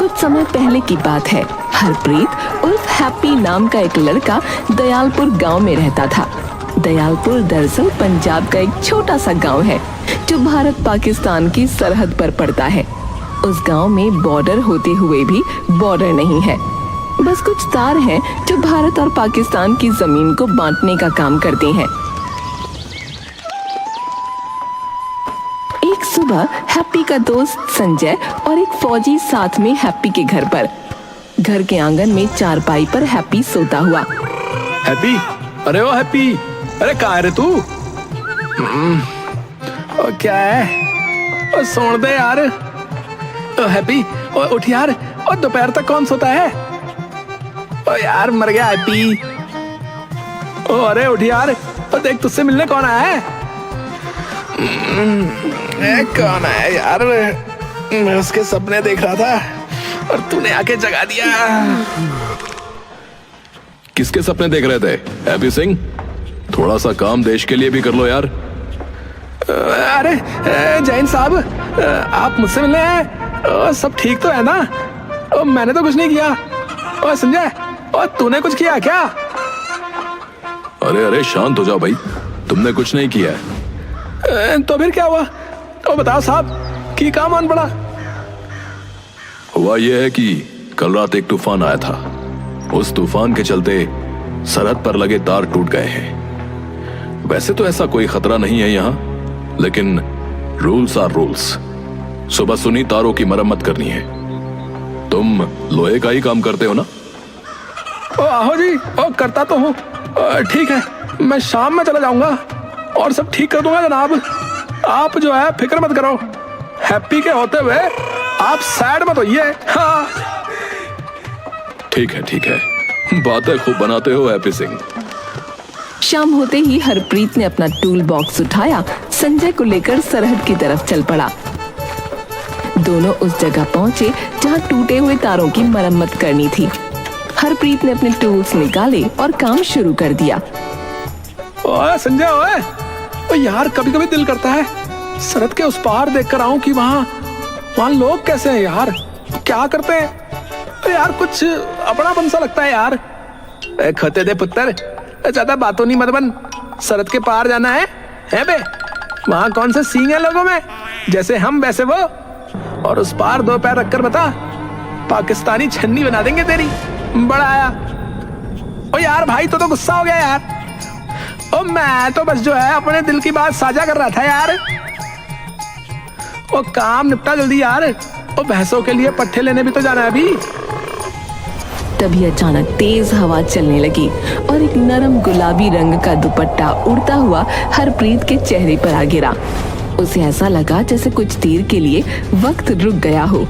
कुछ समय पहले की बात है। हरप्रीत उर्फ हैप्पी नाम का एक लड़का दयालपुर गांव में रहता था। दयालपुर दरअसल पंजाब का एक छोटा सा गांव है जो भारत पाकिस्तान की सरहद पर पड़ता है। उस गांव में बॉर्डर होते हुए भी बॉर्डर नहीं है, बस कुछ तार हैं जो भारत और पाकिस्तान की जमीन को बांटने का काम करते हैं। एक सुबह हैप्पी का दोस्त संजय और एक फौजी साथ में हैप्पी के घर पर। घर के आंगन में चारपाई पर हैप्पी सोता हुआ। हैप्पी, अरे ओ हैप्पी, अरे कहाँ है रे तू? ओ क्या है? ओ सोने दे यार। ओ हैप्पी, ओ उठ यार। ओ दोपहर तक कौन सोता है? ओ यार मर गया हैप्पी। ओ अरे उठ यार। ओ देख तुझसे मिलने कौन आया है? कौन आया यार? मैं उसके सपने देख रहा था और तूने आके जगा दिया। किसके सपने देख रहे थे हैप्पी सिंह? थोड़ा सा काम देश के लिए भी कर लो यार। अरे जैन साहब, आप मुझसे मिलने आए? सब ठीक तो है ना? मैंने तो कुछ नहीं किया। ओ संजय, ओ तूने कुछ किया क्या? अरे अरे शांत हो जाओ भाई, तुमने कुछ नहीं किया है। तो फिर क्या हुआ? तो बताओ साहब, की काम आन पड़ा? हुआ यह है कि कल रात एक तूफान आया था। उस तूफान के चलते सरहद पर लगे तार टूट गए हैं। वैसे तो ऐसा कोई खतरा नहीं है यहाँ, लेकिन रूल्स आर रूल्स। सुबह सुनी तारों की मरम्मत करनी है। तुम लोहे का ही काम करते हो ना? ओ आहो जी, ओ करता तो हूँ। ठीक है, मैं शाम में चला जाऊंगा और सब ठीक कर दूंगा जनाब। आप जो है फिक्र मत करो। हैप्पी के होते हुए आप सैड मत होइए। हाँ ठीक है, बातें खूब बनाते हो हैप्पी सिंह। शाम होते ही हरप्रीत ने अपना टूल बॉक्स उठाया, संजय को लेकर सरहद की तरफ चल पड़ा। दोनों उस जगह पहुंचे जहां टूटे हुए तारों की मरम्मत करनी थी। हरप्रीत ने अपने टूल्स निकाले और काम शुरू कर दिया। ओए संजय, ओए ओ यार, कभी कभी दिल करता है सरहद के उस पार देखकर आऊं कि वहाँ लोग कैसे हैं यार, क्या करते हैं यार। कुछ अपनापन सा लगता है यार। खते दे पुत्र, ज्यादा बातों नहीं मत बन। सरहद के पार जाना है बे? वहाँ कौन से सींग है लोगों में? जैसे हम वैसे वो। और उस पार दो पैर रखकर बता, पाकिस्तानी छन्नी बना देंगे तेरी। बड़ा आया। ओ यार भाई, तो गुस्सा हो गया यार। ओ मैं तो बस जो है अपने दिल की बात साझा कर रहा था यार। ओ काम निपटा जल्दी यार। ओ भैंसों के लिए पट्ठे लेने भी तो जाना है अभी। तभी अचानक तेज हवा चलने लगी और एक नरम गुलाबी रंग का दुपट्टा उड़ता हुआ हरप्रीत के चेहरे पर आ गिरा। उसे ऐसा लगा जैसे कुछ देर के लिए वक्त रुक गया हो।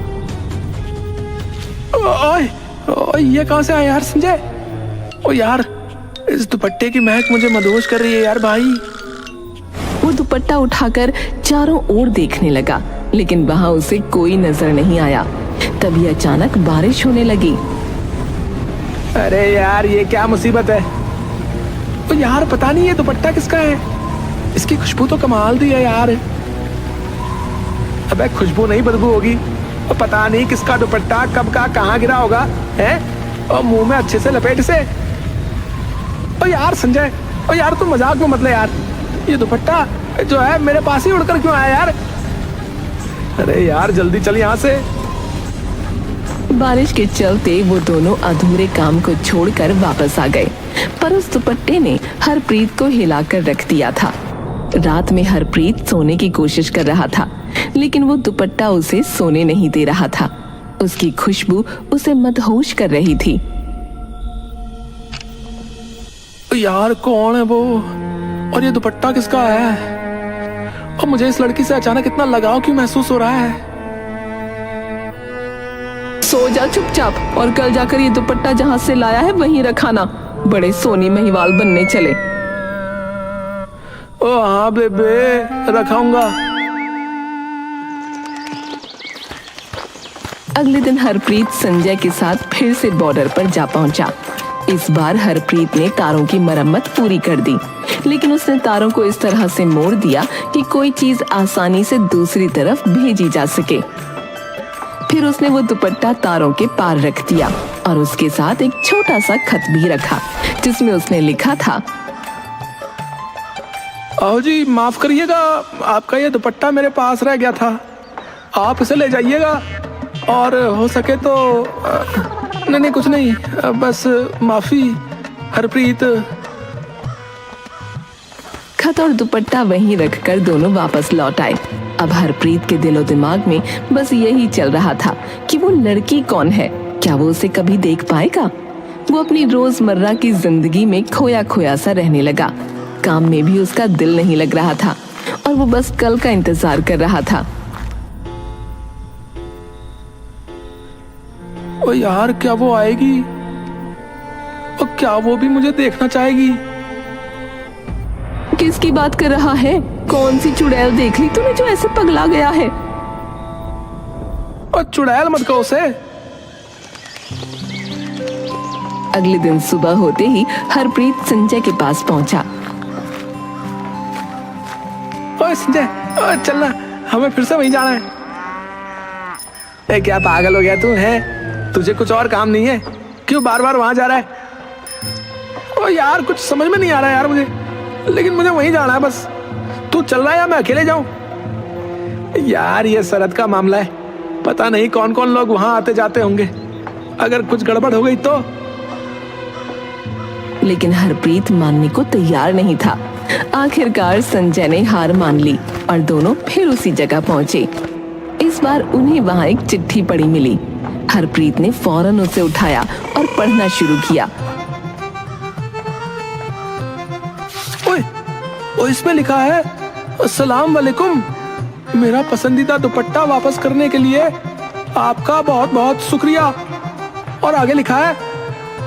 ओए, ये कहां से आया यार संजय? ओ यार, इस दुपट्टे की महक मुझे मदहोश कर रही है यार भाई। वो दुपट्टा उठाकर चारों ओर देखने लगा, लेकिन वहां उसे कोई नजर नहीं आया। तभी अचानक बारिश होने लगी। अरे यार, ये क्या मुसीबत है? तो यार पता नहीं ये दुपट्टा किसका है। इसकी खुशबू तो कमाल दी है यार। अबे खुशबू नहीं, बदबू होगी। तो पता नहीं किसका दुपट्टा कब का कहाँ गिरा होगा है। और मुंह में अच्छे से लपेट से। ओ यार संजय, ओ यार तू मजाक में मत ले यार। ये दुपट्टा जो है मेरे पास ही उड़कर क्यों आया यार? अरे यार जल्दी चल यहाँ से। बारिश के चलते वो दोनों अधूरे काम को छोड़कर वापस आ गए, पर उस दुपट्टे ने हरप्रीत को हिलाकर रख दिया था। रात में हरप्रीत सोने की कोशिश कर रहा था, लेकिन वो दुपट्टा उसे सोने नहीं दे रहा था। उसकी खुशबू उसे मदहोश कर रही थी। यार कौन है वो? और ये दुपट्टा किसका है? और मुझे इस लड़की से अचानक इतना लगाव क्यों महसूस हो रहा है? सो जा चुपचाप और कल जाकर ये दुपट्टा जहाँ से लाया है वहीं रखाना। बड़े सोनी महिवाल बनने चले। ओ हाँ बेबे, रखाऊंगा। अगले दिन हरप्रीत संजय के साथ फिर से बॉर्डर पर जा पहुंचा। इस बार हरप्रीत ने तारों की मरम्मत पूरी कर दी, लेकिन उसने तारों को इस तरह से मोड़ दिया कि कोई चीज आसानी से दूसरी तरफ भेजी जा सके। फिर फिर उसने वो दुपट्टा तारों के पार रख दिया और उसके साथ एक छोटा सा खत भी रखा जिसमें उसने लिखा था, आओ जी, माफ करिएगा, आपका ये दुपट्टा मेरे पास रह गया था, आप इसे ले जाइएगा और हो सके तो नहीं कुछ नहीं, बस माफी हरप्रीत। खत और दुपट्टा वहीं रखकर दोनों वापस लौट आए। अब हरप्रीत के दिलो दिमाग में बस यही चल रहा था कि वो लड़की कौन है, क्या वो उसे कभी देख पाएगा। वो अपनी रोजमर्रा की जिंदगी में खोया खोया सा रहने लगा। काम में भी उसका दिल नहीं लग रहा था और वो बस कल का इंतजार कर रहा था। ओ यार, क्या वो आएगी और क्या वो भी मुझे देखना चाहेगी? किसकी बात कर रहा है? कौन सी चुड़ैल देख ली तूने जो ऐसे पगला गया है? और चुड़ैल मत कहो उसे। अगले दिन सुबह होते ही हरप्रीत संजय के पास पहुंचा। ओए संजय, चलना, हमें फिर से वहीं जाना है। ए, क्या पागल हो गया तू है? तुझे कुछ और काम नहीं है? क्यों बार बार वहां जा रहा है? ओ यार, कुछ समझ में नहीं आ रहा यार मुझे, लेकिन मुझे वहीं जाना है बस। तू चल रहा है या मैं अकेले जाऊं? यार, ये शरद का मामला है, पता नहीं कौन कौन लोग वहां आते जाते होंगे, अगर कुछ गड़बड़ हो गई तो। लेकिन हरप्रीत मानने को तैयार नहीं था। आखिरकार संजय ने हार मान ली और दोनों फिर उसी जगह पहुंचे। इस बार उन्हें वहां एक चिट्ठी पड़ी मिली। हरप्रीत ने फौरन उसे उठाया और पढ़ना शुरू किया। ओए, ओ इसमें लिखा है, अस्सलाम वालेकुम, मेरा पसंदीदा दुपट्टा वापस करने के लिए आपका बहुत बहुत शुक्रिया। और आगे लिखा है,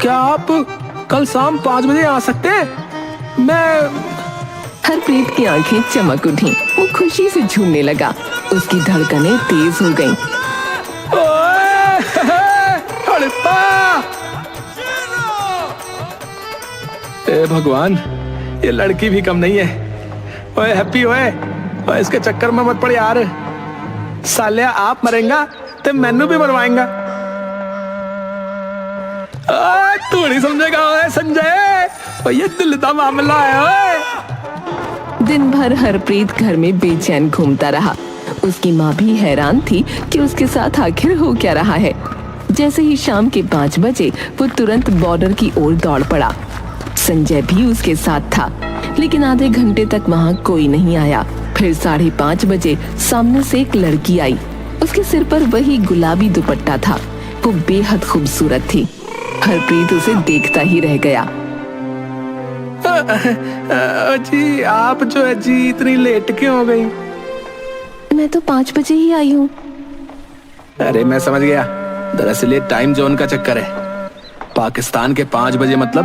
क्या आप कल शाम 5 बजे आ सकते हैं? मैं। हरप्रीत की आंखें चमक उठी। वो खुशी से झूमने लगा। उसकी धड़कनें तेज हो गईं। ए भगवान, ये लड़की भी कम नहीं है। ओए हैप्पी, ओए इसके चक्कर में मत पड़ यार। सालिया, आप मरेंगा तो मैनू भी मरवाएंगा। तू नहीं समझेगा ओए संजय, ये दिल का मामला है। ओए दिन भर हरप्रीत घर में बेचैन घूमता रहा। उसकी माँ भी हैरान थी कि उसके साथ आखिर हो क्या रहा है। जैसे ही शाम के 5 बजे वो तुरंत बॉर्डर की ओर दौड़ पड़ा। संजय भी उसके साथ था, लेकिन आधे घंटे तक वहाँ कोई नहीं आया। फिर 5:30 बजे सामने से एक लड़की आई। उसके सिर पर वही गुलाबी दुपट्टा था। वो बेहद खूबसूरत थी। हरप्रीत उसे देखता ही रह गया। जी, आप जो है जी इतनी लेट क्यों हो गई? मैं तो 5 बजे ही आई हूँ। अरे मैं समझ गया, दरअसल ये टाइम जोन का चक्कर है। पाकिस्तान के 5 बजे मतलब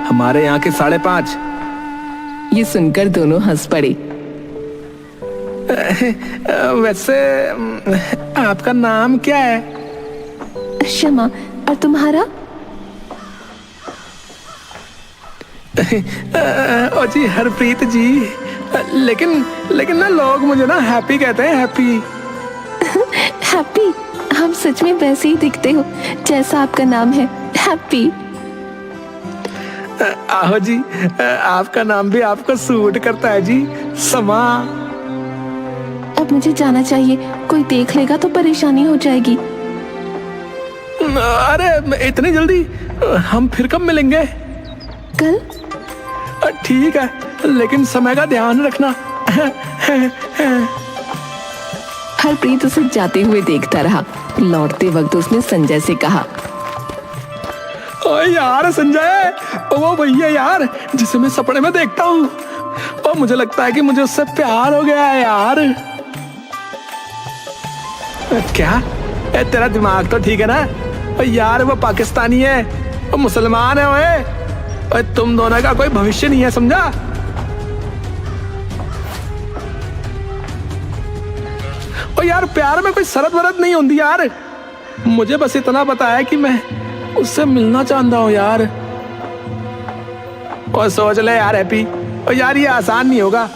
हमारे यहाँ के 5:30। ये सुनकर दोनों हंस पड़े। वैसे आपका नाम क्या है? शमा, और तुम्हारा? ओ जी, हरप्रीत जी। लेकिन ना लोग मुझे ना हैप्पी कहते हैं, हैप्पी। हैप्पी? हम सच में वैसे ही दिखते हो जैसा आपका नाम है, हैप्पी। आहो जी, आपका नाम भी आपको सूट करता है जी, समा। अब मुझे जाना चाहिए, कोई देख लेगा तो परेशानी हो जाएगी। अरे इतनी जल्दी? हम फिर कब मिलेंगे? कल। ठीक है, लेकिन समय का ध्यान रखना। हरप्रीत उसे जाते हुए देखता रहा। लौटते वक्त उसने संजय से कहा, ओए यार संजय, वो वही है यार जिसे मैं सपने में देखता हूँ। और मुझे लगता है कि मुझे उससे प्यार हो गया है यार। क्या? तेरा दिमाग तो ठीक है ना? यार वो पाकिस्तानी है, वो मुसलमान है। ओए तुम दोनों का कोई भविष्य नहीं है, समझा? ओ यार, प्यार में कोई शरत वरत नहीं होती यार। मुझे बस इतना पता है कि मैं उससे मिलना चाहता हूँ यार। और सोच ले यार हैप्पी, और यार ये आसान नहीं होगा।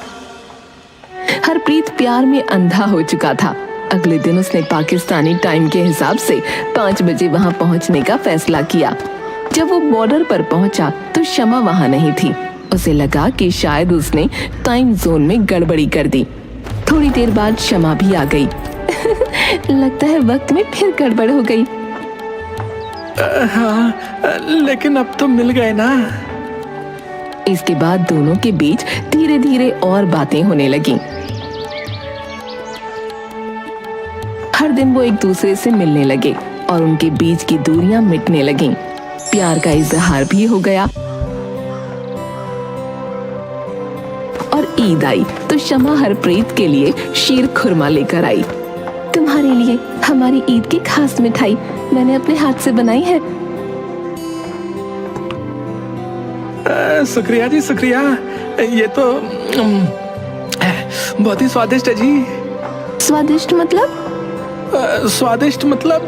हरप्रीत प्यार में अंधा हो चुका था। अगले दिन उसने पाकिस्तानी टाइम के हिसाब से 5 बजे वहां पहुंचने का फैसला किया। जब वो बॉर्डर पर पहुंचा तो शमा वहां नहीं थी। उसे लगा कि शायद उसने टाइम जोन में गड़बड़ी कर दी। थोड़ी देर बाद शमा भी आ गई। लगता है वक्त में फिर गड़बड़ हो गई। हाँ, लेकिन अब तो मिल गए ना। इसके बाद दोनों के बीच धीरे धीरे और बातें होने लगीं। हर दिन वो एक दूसरे से मिलने लगे और उनके बीच की दूरियां मिटने लगीं। प्यार का इजहार भी हो गया। और ईद आई तो शमा हरप्रीत के लिए शीर खुरमा लेकर आई। तुम्हारे लिए हमारी ईद की खास मिठाई मैंने अपने हाथ से बनाई है। शुक्रिया जी, शुक्रिया। ये तो बहुत ही स्वादिष्ट है जी। स्वादिष्ट मतलब? स्वादिष्ट मतलब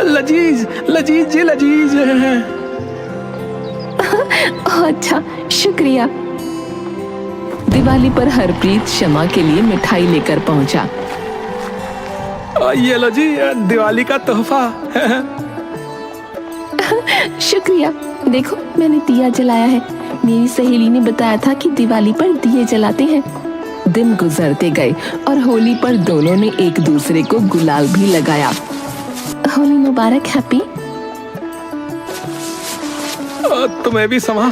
लजीज, लजीज जी, लजीज। अच्छा, शुक्रिया। दिवाली पर हरप्रीत शमा के लिए मिठाई लेकर पहुंचा। ये लो जी, दिवाली का तोहफा। शुक्रिया। देखो, मैंने दिया जलाया है। मेरी सहेली ने बताया था कि दिवाली पर दिए जलाते हैं। दिन गुजरते गए और होली पर दोनों ने एक दूसरे को गुलाल भी लगाया। होली मुबारक हैप्पी। तुम्हें भी समा।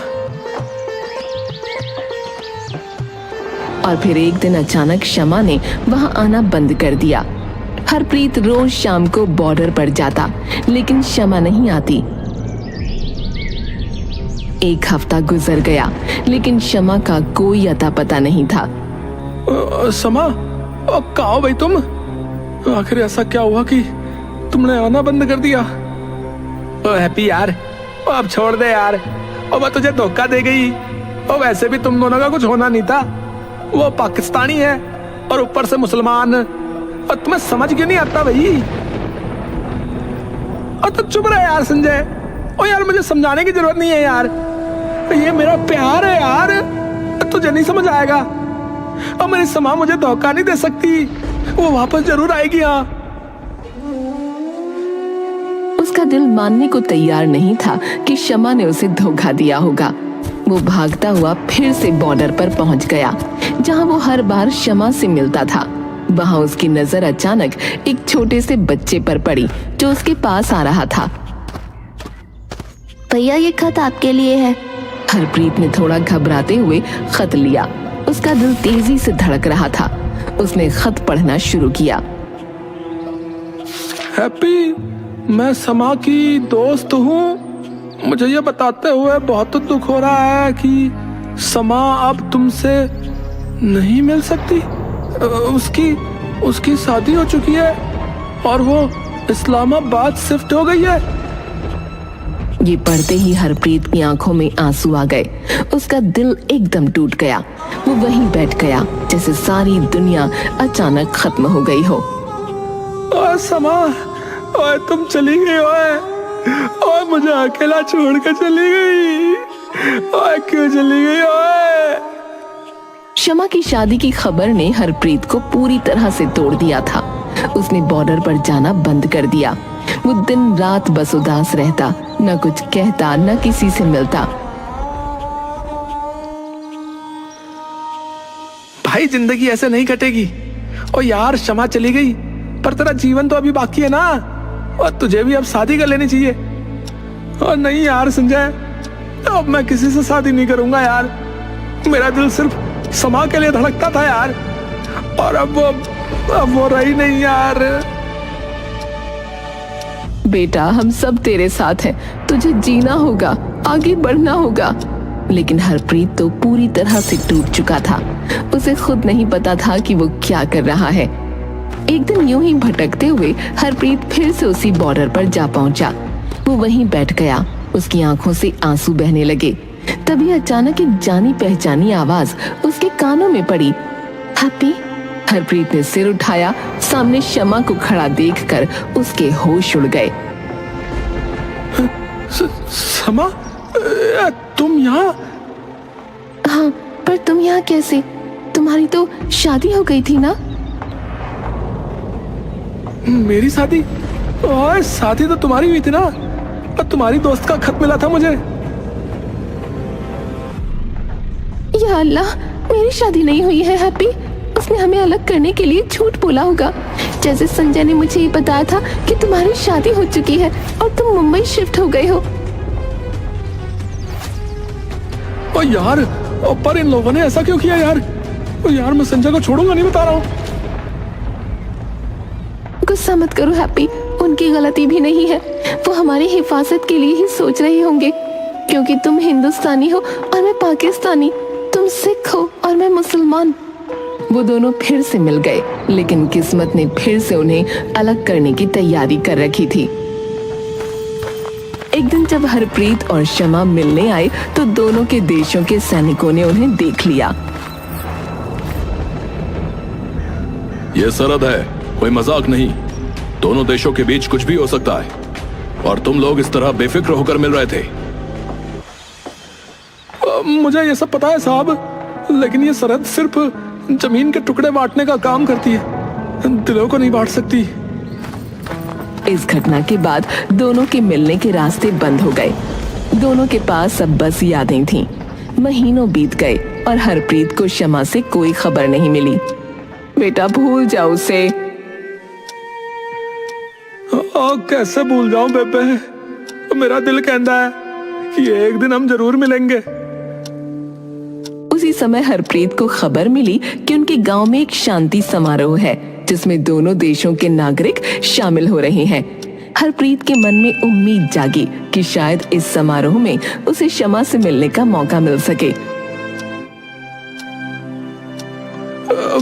और फिर एक दिन अचानक शमा ने वहां आना बंद कर दिया। हरप्रीत रोज शाम को बॉर्डर पर जाता, लेकिन शमा नहीं आती। एक हफ्ता गुजर गया, लेकिन शमा का कोई अता पता नहीं था। समा, कहाँ हो भाई तुम? आखिर ऐसा क्या हुआ कि तुमने आना बंद कर दिया? हैप्पी यार, अब छोड़ दे यार। मैं तुझे धोखा दे गई। वैसे भी तुम दोनों का कुछ होना नहीं था। वो पाकिस्तानी है और ऊपर से मुसलमान। और तुम्हें समझ क्यों नहीं आता भाई? और तो चुप रहे यार संजय। ओ यार, मुझे समझाने की जरूरत नहीं है यार। ये मेरा प्यार है यार, तुझे नहीं समझ आएगा। और मेरी समा मुझे धोखा नहीं दे सकती। वो वापस जरूर आएगी। हाँ, उसका दिल मानने को तैयार नहीं था कि शमा ने उसे धोखा दिया होगा। वो भागता हुआ फिर से बॉर्डर पर पहुंच गया, जहां वो हर बार शमा से मिलता था। वहां उसकी नजर अचानक एक छोटे से बच्चे पर पड़ी जो उसके पास आ रहा था। भैया, ये खत आपके लिए है। हरप्रीत ने थोड़ा घबराते हुए खत लिया। उसका दिल तेजी से धड़क रहा था। उसने खत पढ़ना शुरू किया। हैप्पी, मैं समा की दोस्त हूँ। मुझे ये बताते हुए बहुत दुख हो रहा है कि समा अब तुमसे नहीं मिल सकती। उसकी शादी हो चुकी है और वो इस्लामाबाद शिफ्ट हो गई है। ये पढ़ते ही हरप्रीत की आंखों में आंसू आ गए। उसका दिल एकदम टूट गया। वो वहीं बैठ गया जैसे सारी दुनिया अचानक खत्म हो गई हो। ओए समा, ओए तुम चली गई। ओए मुझे अकेला छोड़ के चली गई। ओए क्यों चली गई? ओए शमा की शादी की खबर ने हरप्रीत को पूरी तरह से तोड़ दिया था। उसने बॉर्डर पर जाना बंद कर दिया। वो दिन रात बस उदास रहता, न कुछ कहता, न किसी से मिलता। भाई, जिंदगी ऐसे नहीं कटेगी। ओ यार, शमा चली गई पर तेरा जीवन तो अभी बाकी है ना। और तुझे भी अब शादी कर लेनी चाहिए। और नहीं यार संजय, अब मैं किसी से शादी नहीं करूंगा यार। मेरा दिल सिर्फ समा के लिए धड़कता था यार। और अब वो रही नहीं यार। बेटा, हम सब तेरे साथ हैं। तुझे जीना होगा, आगे बढ़ना होगा। लेकिन हरप्रीत तो पूरी तरह से टूट चुका था। उसे खुद नहीं पता था कि वो क्या कर रहा है। एक दिन यूं ही भटकते हुए हरप्रीत फिर से उसी बॉर्डर पर जा पहुंचा। वो वहीं बैठ गया। उसकी आंखों से आंसू बहने लगे। तभी अचानक एक जानी पहचानी आवाज उसके कानों में पड़ी। हैप्पी। हरप्रीत ने सिर उठाया। सामने शमा को खड़ा देखकर उसके होश उड़ गए। समा, तुम यहाँ? हाँ, पर तुम यहाँ कैसे? तुम्हारी तो शादी हो गई थी ना? मेरी शादी? ओए शादी तो तुम्हारी हुई थी ना, और तुम्हारी दोस्त का खत मिला था मुझे। या अल्लाह, मेरी शादी नहीं हुई है हैप्पी। उसने हमें अलग करने के लिए झूठ बोला होगा। जैसे संजय ने मुझे ये बताया था कि तुम्हारी शादी हो चुकी है और तुम मुंबई शिफ्ट हो गए हो। ओ यार, पर इन लोगों ने ऐसा क्यों किया यार? ओ यार, मैं संजय को छोड़ूंगा नहीं, बता रहा हूँ। गुस्सा मत करो हैप्पी, उनकी गलती भी नहीं है। वो हमारी हिफाजत के लिए ही सोच रहे होंगे, क्योंकि तुम हिंदुस्तानी हो और मैं पाकिस्तानी, तुम सिख हो और मैं मुसलमान। वो दोनों फिर से मिल गए, लेकिन किस्मत ने फिर से उन्हें अलग करने की तैयारी कर रखी थी। एक दिन जब हरप्रीत और शमा मिलने आए तो दोनों के देशों के सैनिकों ने उन्हें देख लिया। ये सरहद है, कोई मजाक नहीं। दोनों देशों के बीच कुछ भी हो सकता है, और तुम लोग इस तरह बेफिक्र होकर मिल रहे थे। मुझे ये सब पता है साहब, लेकिन ये सरहद सिर्फ जमीन के टुकड़े बांटने का काम करती है, दिलों को नहीं बांट सकती। इस घटना के बाद दोनों के मिलने के रास्ते बंद हो गए। दोनों के पास अब बस यादें थीं। महीनों बीत गए और हरप्रीत को शमा से कोई खबर नहीं मिली। बेटा भूल जाओ उसे। कैसे भूल जाऊं बेबे, मेरा दिल कहता है कि एक दिन हम जरूर मिलेंगे। उसी समय हरप्रीत को खबर मिली कि उनके गांव में एक शांति समारोह है, जिसमें दोनों देशों के नागरिक शामिल हो रहे हैं। हरप्रीत के मन में उम्मीद जागी कि शायद इस समारोह में उसे शमा से मिलने का मौका मिल सके।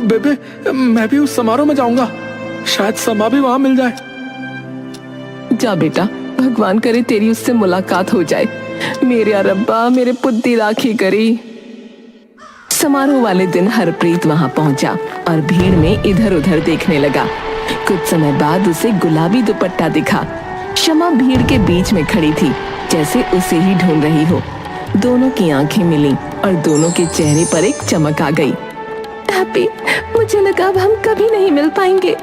बेबे, मैं भी उस समारोह में जाऊंगा, शायद शमा भी वहां मिल जाए। जा बेटा, भगवान करे तेरी उससे मुलाकात हो जाए। मेरे रब्बा, मेरे पुत्ती राखी करी। समारोह वाले दिन हरप्रीत वहां पहुंचा और भीड़ में इधर उधर देखने लगा। कुछ समय बाद उसे गुलाबी दुपट्टा दिखा। शमा भीड़ के बीच में खड़ी थी, जैसे उसे ही ढूंढ रही हो। दोनों की आंखें मिली और दोनों के चेहरे पर एक चमक आ गई। हैप्पी, मुझे लगा अब हम कभी नहीं मिल पाएंगे।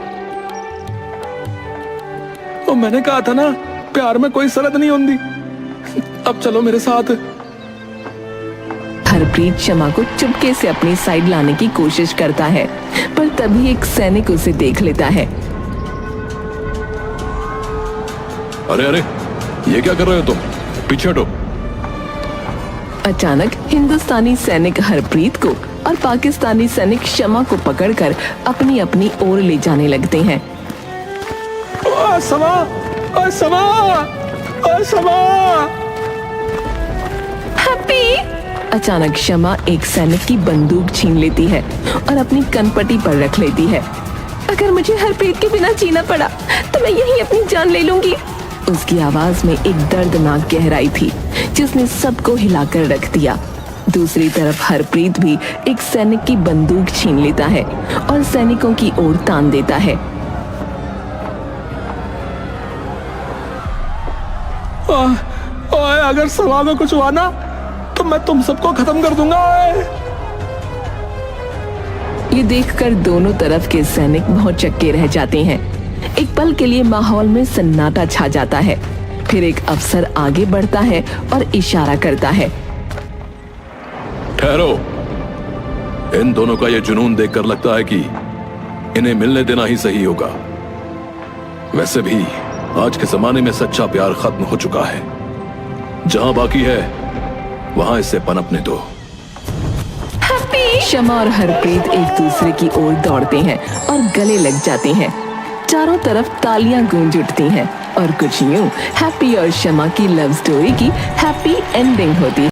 तो मैंने कहा था ना, प्यार में कोई सरहद नहीं होती। अब चलो मेरे साथ। हरप्रीत शमा को चुपके से अपनी साइड लाने की कोशिश करता है, पर तभी एक सैनिक उसे देख लेता है। अरे अरे, ये क्या कर रहे हो तुम? पीछे हटो। अचानक हिंदुस्तानी सैनिक हरप्रीत को और पाकिस्तानी सैनिक शमा को पकड़कर अपनी अपनी ओर ले जाने लगते हैं। शमा, शमा, शमा। हैप्पी! अचानक शमा एक सैनिक की बंदूक छीन लेती है और अपनी कनपटी पर रख लेती है। अगर मुझे हरप्रीत के बिना जीना पड़ा तो मैं यही अपनी जान ले लूंगी। उसकी आवाज में एक दर्दनाक गहराई थी, जिसने सबको हिलाकर रख दिया। दूसरी तरफ हरप्रीत भी एक सैनिक की बंदूक छीन लेता है और सैनिकों की ओर तान देता है। ओए, अगर शमा में कुछ हुआ ना तो मैं तुम सबको खत्म कर दूंगा। ये देखकर दोनों तरफ के सैनिक बहुत चक्के रह जाते हैं। एक पल के लिए माहौल में सन्नाटा छा जाता है। फिर एक अफसर आगे बढ़ता है और इशारा करता है। ठहरो, इन दोनों का ये जुनून देखकर लगता है कि इन्हें मिलने देना ही सही होगा। वैसे भी आज के जमाने में सच्चा प्यार खत्म हो चुका है। जहां बाकी है वहां इसे पनपने दो। शमा और हरप्रीत एक दूसरे की ओर दौड़ते हैं और गले लग जाते हैं। चारों तरफ तालियां गूंज उठती हैं और कुछ यूं हैप्पी और शमा की लव स्टोरी की हैप्पी एंडिंग होती है।